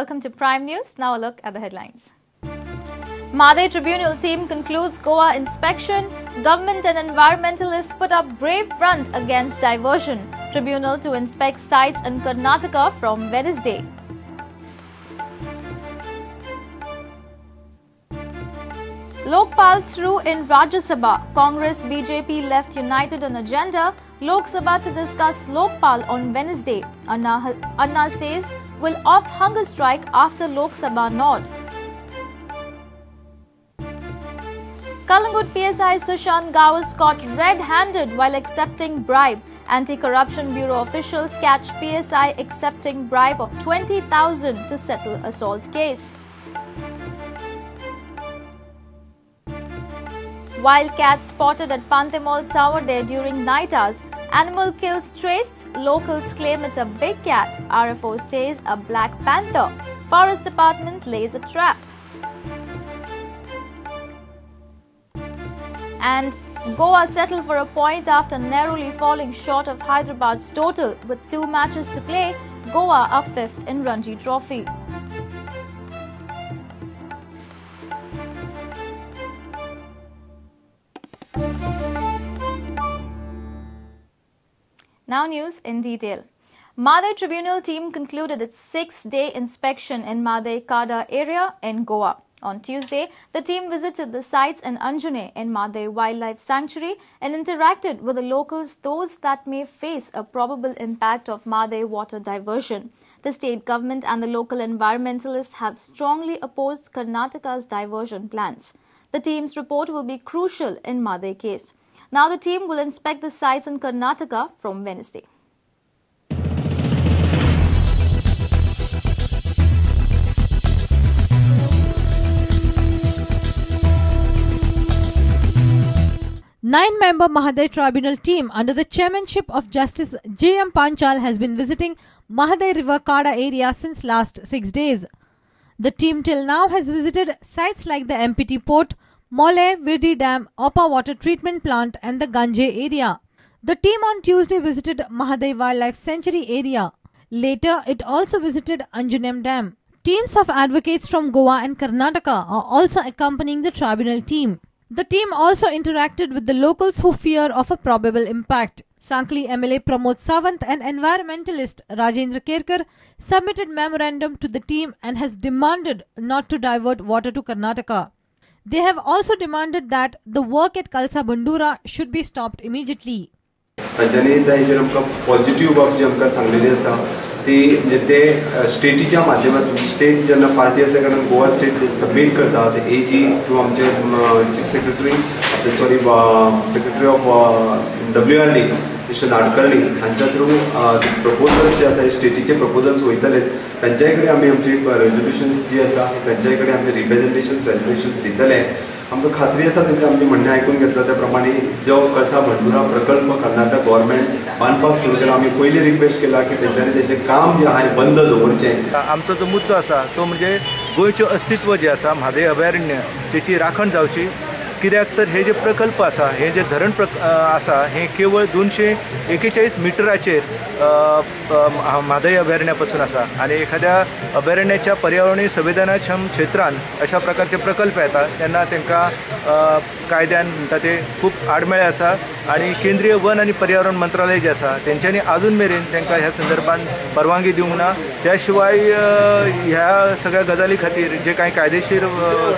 welcome to Prime News. Now a look at the headlines. Mhadei Tribunal Team concludes Goa inspection. Government and environmentalists put up brave front against diversion. Tribunal to inspect sites in Karnataka from Wednesday. Lokpal threw in Rajya Sabha. Congress BJP left united on agenda. Lok Sabha to discuss Lokpal on Wednesday. Anna says will off hunger strike after Lok Sabha nod. Kalangut PSI Sushant Gao was caught red-handed while accepting bribe. Anti-Corruption Bureau officials catch PSI accepting bribe of 20,000 to settle assault case. Wildcats spotted at Pantemol Saturday during night hours. Animal kills traced. Locals claim it a big cat. RFO says a black panther. Forest Department lays a trap. And Goa settled for a point after narrowly falling short of Hyderabad's total. With 2 matches to play, Goa are 5th in Ranji Trophy. Now news in detail. Mhadei Tribunal Team concluded its 6-day inspection in Mhadei CADA area in Goa. On Tuesday, the team visited the sites in Anjane in Mhadei Wildlife Sanctuary and interacted with the locals, those that may face a probable impact of Mhadei water diversion. The state government and the local environmentalists have strongly opposed Karnataka's diversion plans. The team's report will be crucial in Mhadei case. Now the team will inspect the sites in Karnataka from Wednesday. Nine-member Mhadei Tribunal Team under the chairmanship of Justice J.M. Panchal has been visiting Mhadei River CADA area since last 6 days. The team till now has visited sites like the MPT Port, Mhadei Virdi Dam, Oppa Water Treatment Plant and the Ganje area. The team on Tuesday visited Mhadei Wildlife Sanctuary area. Later, it also visited Anjunem Dam. Teams of advocates from Goa and Karnataka are also accompanying the tribunal team. The team also interacted with the locals who fear of a probable impact. Sankli MLA Pramod Sawant and environmentalist Rajendra Kerkar submitted memorandum to the team and has demanded not to divert water to Karnataka. They have also demanded that the work at Kalsa Bandura should be stopped immediately. Positive बाब जी आमकां सांगलेली आसा ती म्हणजे ते स्टेटीच्या माध्यमातून state जेन्ना party आसा कारण गोवा स्टेट सबमीट करता ते AG टू आमचे chief secretary of WRD mister Nadkarni हांच्या थ्रू प्रपोजल्स जे आसा स्टेटीचे प्रपोजल्स वयतले तांच्याय कडेन आमी आमची रेजोल्युशन्स जी आसा तांच्याय कडेन आमचे रिप्रेजेंटेशन रेजोल्युशन दितले आमकां खात्री आसा तेंचे आमचे म्हणणें आयकून घेतला त्या प्रमाणे जो कसा भंडुरा प्रकल्प कर्नाटक गव्हर्नमेंट बांदपाक सुरू केला आमी पयली रिक्वेस्ट केला की तेंच्यांनी तेंचें काम जे आहा बंद दवरचें. आमचो जो मुद्दो आसा तो म्हणजे गोंयचें अस्तित्व जे आसा म्हादई अभयारण्य तेची राखण जावची कित्याक तर हे जे प्रकल्प आसा हे जे धरण आसा हे केवळ 241 मिटराचेर म्हादई अभयारण्या पासून आसा आणि एखाद्या अभयारण्याच्या पर्यावरणीय संवेदनाक्षम क्षेत्रांत अशा प्रकारचे प्रकल्प येतात तेन्ना तांकां कायद्यान म्हणटा ते खूप आडमेळे आसा आणि केंद्रीय वन आणि पर्यावरण मंत्रालय जे आसा तेंच्यांनी अजून मेरेन तांकां ह्या संदर्भात परवानगी दिवंक ना. त्या शिवाय ह्या सगळ्या गजाली खातीर जे कांय कायदेशीर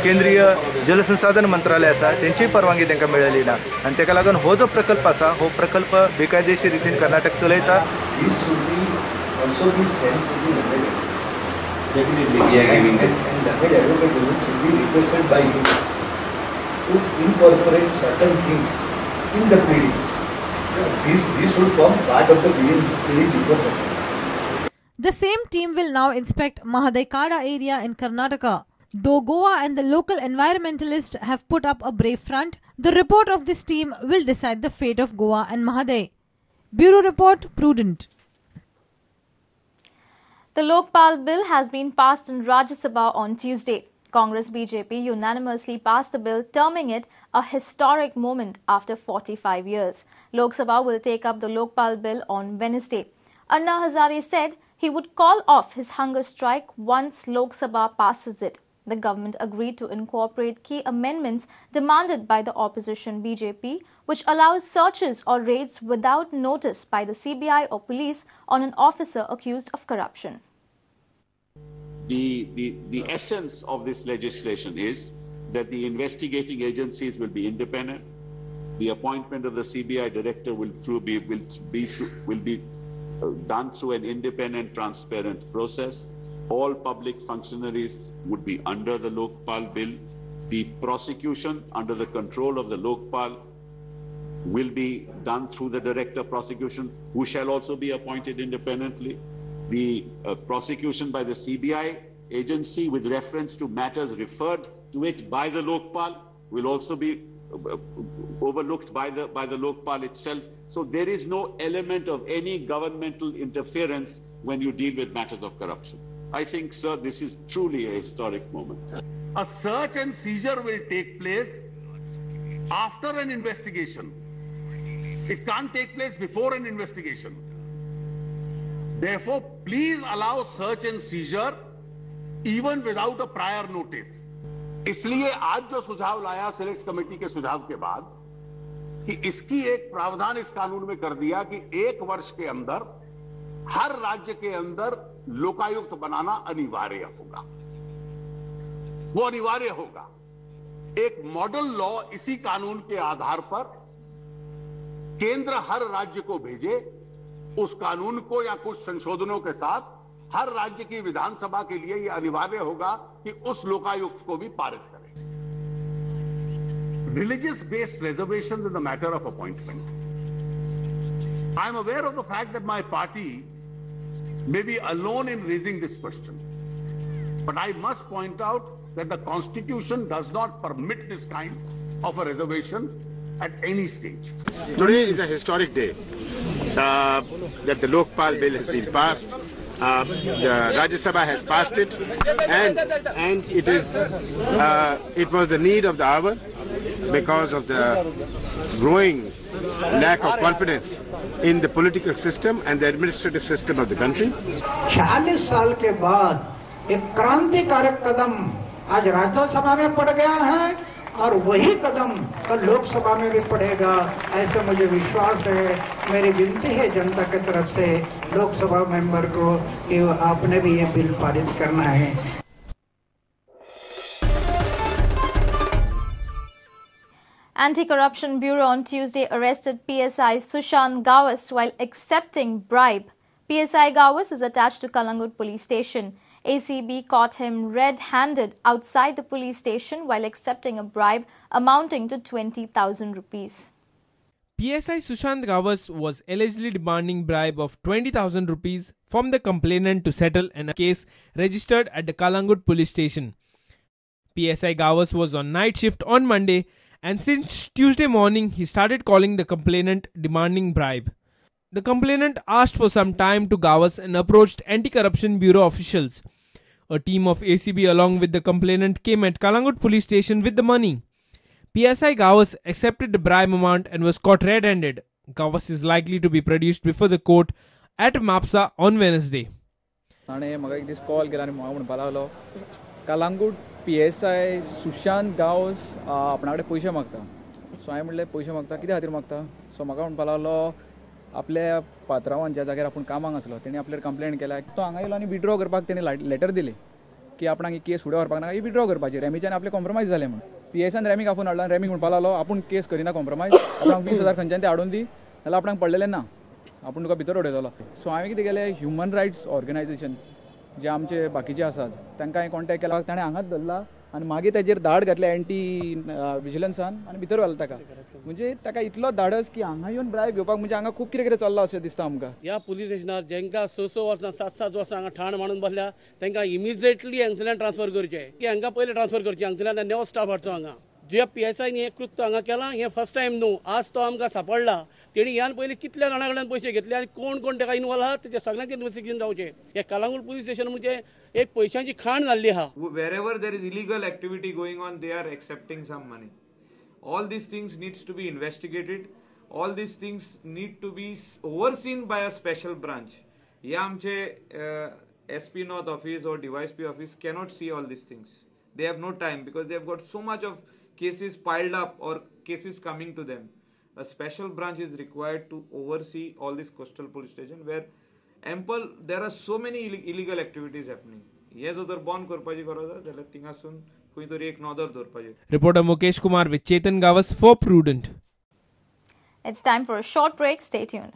केंद्रीय जलसंसाधन मंत्रालय आसा तेंची परवानगी तांकां मेळिल्ली ना आनी ताका लागून हो जो प्रकल्प आसा हो प्रकल्प बेकायदेशीर रितीन कर्नाटक चलयता. To incorporate certain things in the pleadings. This would form part of the pleading before the court. The same team will now inspect Mhadei CADA area in Karnataka. Though Goa and the local environmentalists have put up a brave front, the report of this team will decide the fate of Goa and Mhadei. Bureau Report, Prudent. The Lokpal bill has been passed in Rajya Sabha on Tuesday. Congress BJP unanimously passed the bill, terming it a historic moment after 45 years. Lok Sabha will take up the Lokpal bill on Wednesday. Anna Hazare said he would call off his hunger strike once Lok Sabha passes it. The government agreed to incorporate key amendments demanded by the opposition BJP, which allows searches or raids without notice by the CBI or police on an officer accused of corruption. The essence of this legislation is that the investigating agencies will be independent. The appointment of the CBI director will be done through an independent, transparent process. All public functionaries would be under the Lokpal bill. The prosecution under the control of the Lokpal will be done through the director of prosecution, who shall also be appointed independently. The prosecution by the CBI agency with reference to matters referred to it by the Lokpal will also be overlooked by the Lokpal itself. So there is no element of any governmental interference when you deal with matters of corruption. I think, sir, this is truly a historic moment. A search and seizure will take place after an investigation. It can't take place before an investigation. Therefore, please allow search and seizure even without a prior notice. इसलिए आज जो सुझाव लाया select committee के सुझाव के बाद कि इसकी एक प्रावधान इस कानून में कर दिया कि 1 वर्ष के अंदर हर राज्य के अंदर लोकायुक्त बनाना अनिवार्य होगा। वो अनिवार्य होगा। एक मॉडल लॉ इसी कानून के आधार पर केंद्र हर राज्य को भेजे, उस कानून को या कुछ संशोधनों के साथ हर राज्य की विधानसभा के लिए यह अनिवार्य होगा कि उस लोकायुक्त को भी पारित करें। Religious based reservations in the matter of appointment. I am aware of the fact that my party may be alone in raising this question, but I must point out that the Constitution does not permit this kind of a reservation at any stage. Today is a historic day that the Lokpal bill has been passed. The Rajya Sabha has passed it, and it was the need of the hour because of the growing lack of confidence in the political system and the administrative system of the country. 40 साल के बाद एक क्रांतिकारक कदम आज राज्यसभा में पड़ गया है और वही कदम कल लोकसभा में भी पड़ेगा, ऐसे मुझे विश्वास है। मेरी विनती है जनता की तरफ से लोकसभा मेंबर को कि आपने भी ये बिल पारित करना है। Anti-Corruption Bureau on Tuesday arrested PSI Sushant Gawas while accepting bribe. PSI Gawas is attached to Kalangut police station. ACB caught him red-handed outside the police station while accepting a bribe amounting to 20,000 rupees. PSI Sushant Gawas was allegedly demanding bribe of 20,000 rupees from the complainant to settle in a case registered at the Kalangut police station. PSI Gawas was on night shift on Monday, and since Tuesday morning he started calling the complainant demanding bribe. The complainant asked for some time to Gawas and approached Anti-Corruption Bureau officials. A team of ACB along with the complainant came at Kalangut police station with the money. PSI Gawas accepted the bribe amount and was caught red-handed. Gawas is likely to be produced before the court at Mapsa on Wednesday. Kalangut PSI Sushant Gawas आपणाकडे पैसे मागता. सो हांवें म्हणलें पैसे मागता कित्या खातीर मागता. सो म्हाका म्हणपाक लागलो आपल्या पात्रांवान ज्या जाग्यार आपूण कामाक आसलो तेणी आपल्यार कंप्लेंट केल्या. तो हांगा येयलो आनी विड्रॉ करपाक तेणी लेटर दिली की आपणाक ही केस फुडें व्हरपाक नाका, ही विड्रॉ करपाची. रेमीच्यान आपले कॉम्प्रोमायज जालें म्हणून PSIन रेमीक आपूण हाडलो आनी रेमीक म्हणपाक लागलो आपूण केस करिना कॉम्प्रोमायज, आपणाक 20,000 खंयच्यान ते हाडून दी जाल्यार आपणाक पडलेलें ना, आपूण तुका भितर उडयतलो. सो हांवें कितें केलें, ह्युमन रायट्स ऑर्गनायजेशन जे आमचे बाकीचे आसात तांकां हांवें कॉन्टेक्ट केला. ताणें हांगाच धरला आनी मागीर ताजेर धाड घातले एंटी विजिलन्सान आनी भितर घालो ताका. म्हणजे ताका इतलो धाडस की हांगा येवन ब्रायब घेवपाक, म्हणजे हांगा खूब कितें कितें चल्लां अशें दिसता आमकां. ह्या पुलीस स्टेशनार जेंकां 6 वर्सां 7 वर्सां हांगा ठाण मांडून बसल्या तांकां इमिजिएटली हांगसरल्यान ट्रान्सफर करचें की हांकां पयलीं ट्रान्सफर करचें, हांगसरल्यान नवो स्टाफ हाडचो हांगा. जे PSIन हें कृत्य हांगा केलां हें फर्स्ट टायम न्हू, आज तो आमकां सांपडला. तेणी ह्यान पयलीं कितल्या जाणां कडल्यान पयशे घेतले आनी कोण कोण ताका इनवॉल्व आहा तेचे सगळ्यांचें इन्व्हेस्टिगेशन जावचें. हे कलांगूट पुलीस स्टेशन म्हणजे एक पैशांची खाण जाल्ली आहा. Wherever there is illegal activity going on, they are accepting some money. All these things needs to be investigated. All these things need to be overseen by a special branch. हे आमचे SP North office or DYSP office cannot see all these things. They have no time because they have got so much of cases piled up or cases coming to them. A special branch is required to oversee all this coastal police station where there are so many illegal activities happening. He has other bond korpaji garaja jala tingasun kuitori ek nodar dorpaji. Reporter Mukesh Kumar with Chetan Gawas for Prudent. It's time for a short break. Stay tuned.